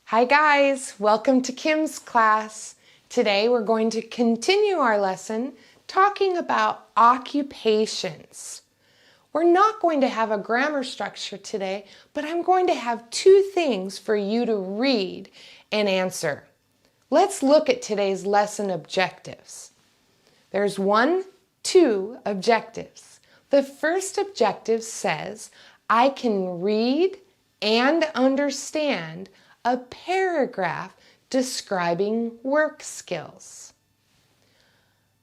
Hi guys, welcome to Kim's class. Today we're going to continue our lesson talking about occupations. We're not going to have a grammar structure today, but I'm going to have two things for you to read and answer. Let's look at today's lesson objectives. There's two objectives. The first objective says, I can read and understand a paragraph describing work skills.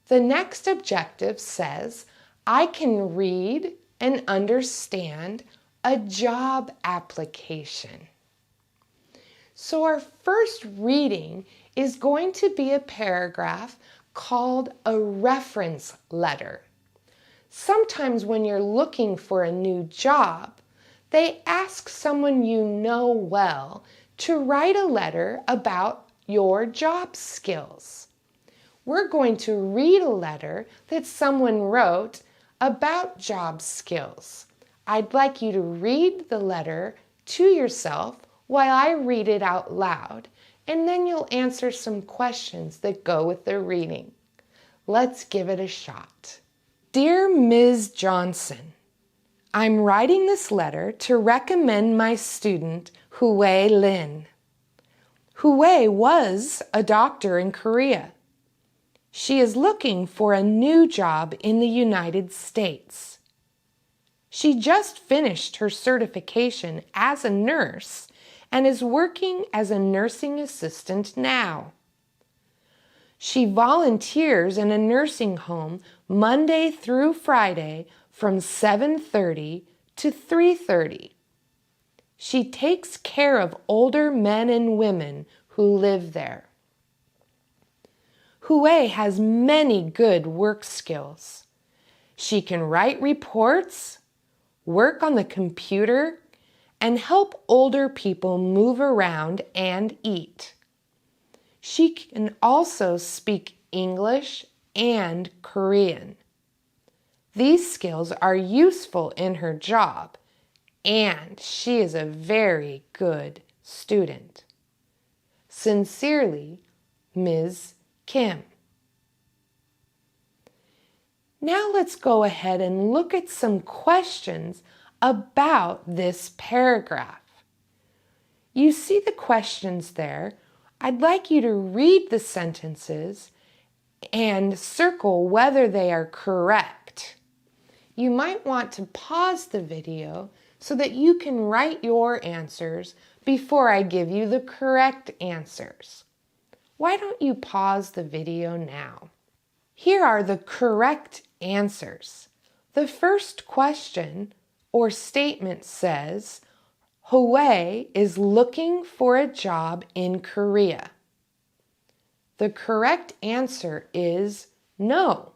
The next objective says, I can read and understand a job application. So our first reading is going to be a paragraph called a reference letter. Sometimes when you're looking for a new job, they ask someone you know well to write a letter about your job skills. We're going to read a letter that someone wrote about job skills. I'd like you to read the letter to yourself while I read it out loud, and then you'll answer some questions that go with the reading. Let's give it a shot. Dear Ms. Johnson, I'm writing this letter to recommend my student, Hui Lin. Hui was a doctor in Korea. She is looking for a new job in the United States. She just finished her certification as a nurse and is working as a nursing assistant now. She volunteers in a nursing home Monday through Friday from 7:30 to 3:30. She takes care of older men and women who live there. Hui has many good work skills. She can write reports, work on the computer, and help older people move around and eat. She can also speak English and Korean. These skills are useful in her job, and she is a very good student. Sincerely, Ms. Kim. Now let's go ahead and look at some questions about this paragraph. You see the questions there. I'd like you to read the sentences and circle whether they are correct. You might want to pause the video so that you can write your answers before I give you the correct answers. Why don't you pause the video now? Here are the correct answers. The first question or statement says, Hui is looking for a job in Korea. The correct answer is no.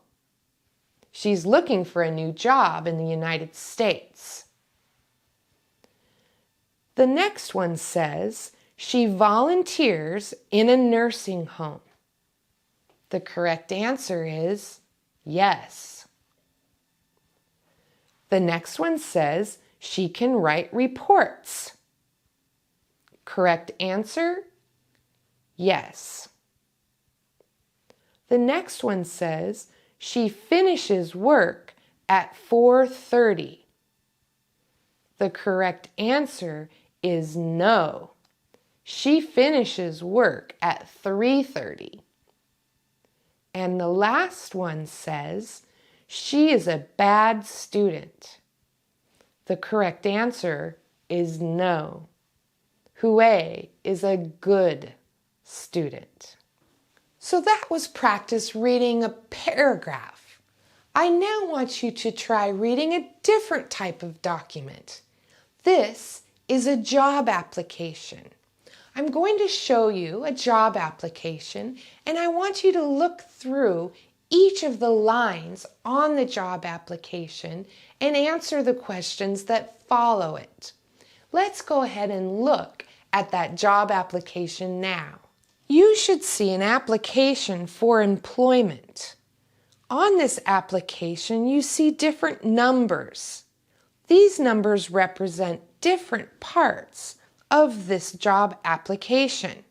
She's looking for a new job in the United States. The next one says, she volunteers in a nursing home. The correct answer is yes. The next one says, she can write reports. Correct answer, yes. The next one says, she finishes work at 4:30. The correct answer is no. She finishes work at 3:30. And the last one says, she is a bad student. The correct answer is no. Hui is a good student. So that was practice reading a paragraph. I now want you to try reading a different type of document. This is a job application. I'm going to show you a job application, and I want you to look through each of the lines on the job application and answer the questions that follow it. Let's go ahead and look at that job application now. You should see an application for employment. On this application, you see different numbers. These numbers represent different parts of this job application.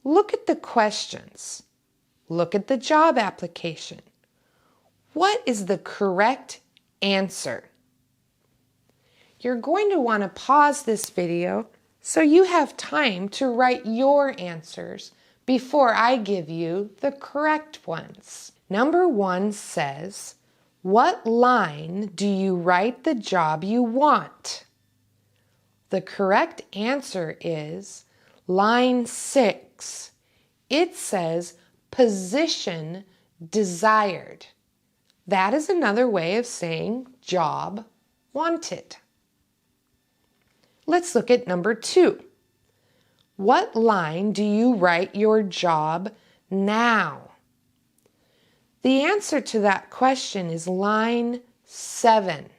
Look at the questions. Look at the job application. What is the correct answer? You're going to want to pause this video so you have time to write your answers before I give you the correct ones. Number 1 says, what line do you write the job you want? The correct answer is line 6. It says position desired. That is another way of saying job wanted. Let's look at number 2. What line do you write your job now? The answer to that question is line 7.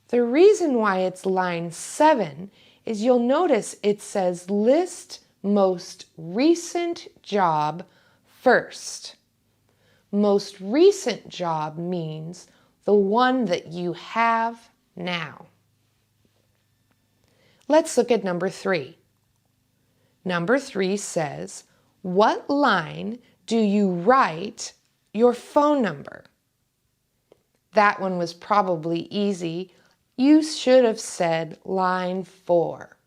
The reason why it's line 7 is you'll notice it says list most recent job first. Most recent job means the one that you have now. Let's look at number 3. Number 3 says, what line do you write your phone number? That one was probably easy. You should have said line 4.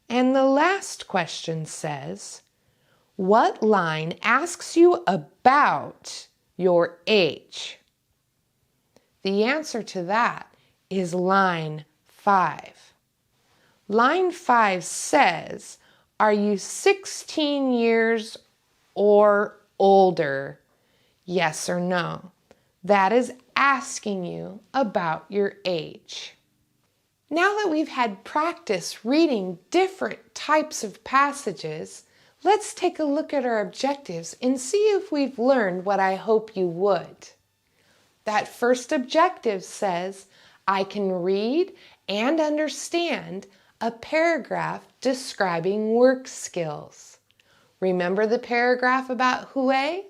And the last question says, what line asks you about your age? The answer to that is line 5. Line 5 says, are you 16 years or older? Yes or no. That is asking you about your age. Now that we've had practice reading different types of passages, let's take a look at our objectives and see if we've learned what I hope you would. That first objective says, I can read and understand a paragraph describing work skills. Remember the paragraph about Huey?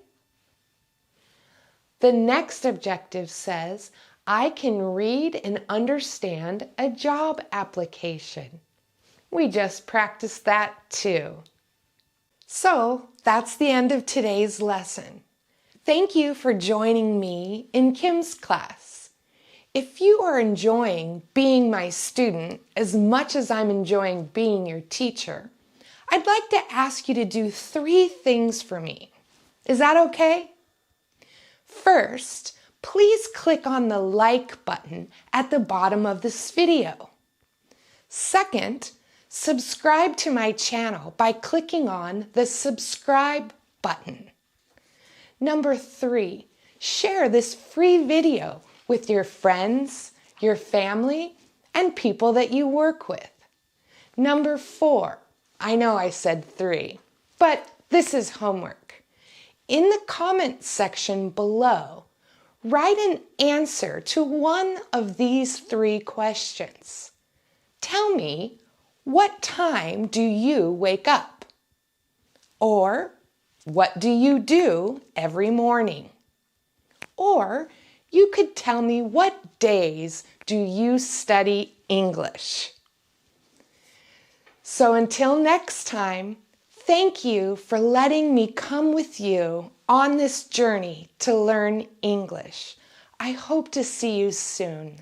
The next objective says, I can read and understand a job application. We just practiced that too. So that's the end of today's lesson. Thank you for joining me in Kim's class. If you are enjoying being my student as much as I'm enjoying being your teacher, I'd like to ask you to do 3 things for me. Is that okay? First, please click on the like button at the bottom of this video. Second, subscribe to my channel by clicking on the subscribe button. Number 3, share this free video with your friends, your family, and people that you work with. Number 4, I know I said 3, but this is homework. In the comment section below, write an answer to one of these 3 questions. Tell me, what time do you wake up? Or, what do you do every morning? Or, you could tell me, what days do you study English? So until next time, thank you for letting me come with you on this journey to learn English. I hope to see you soon.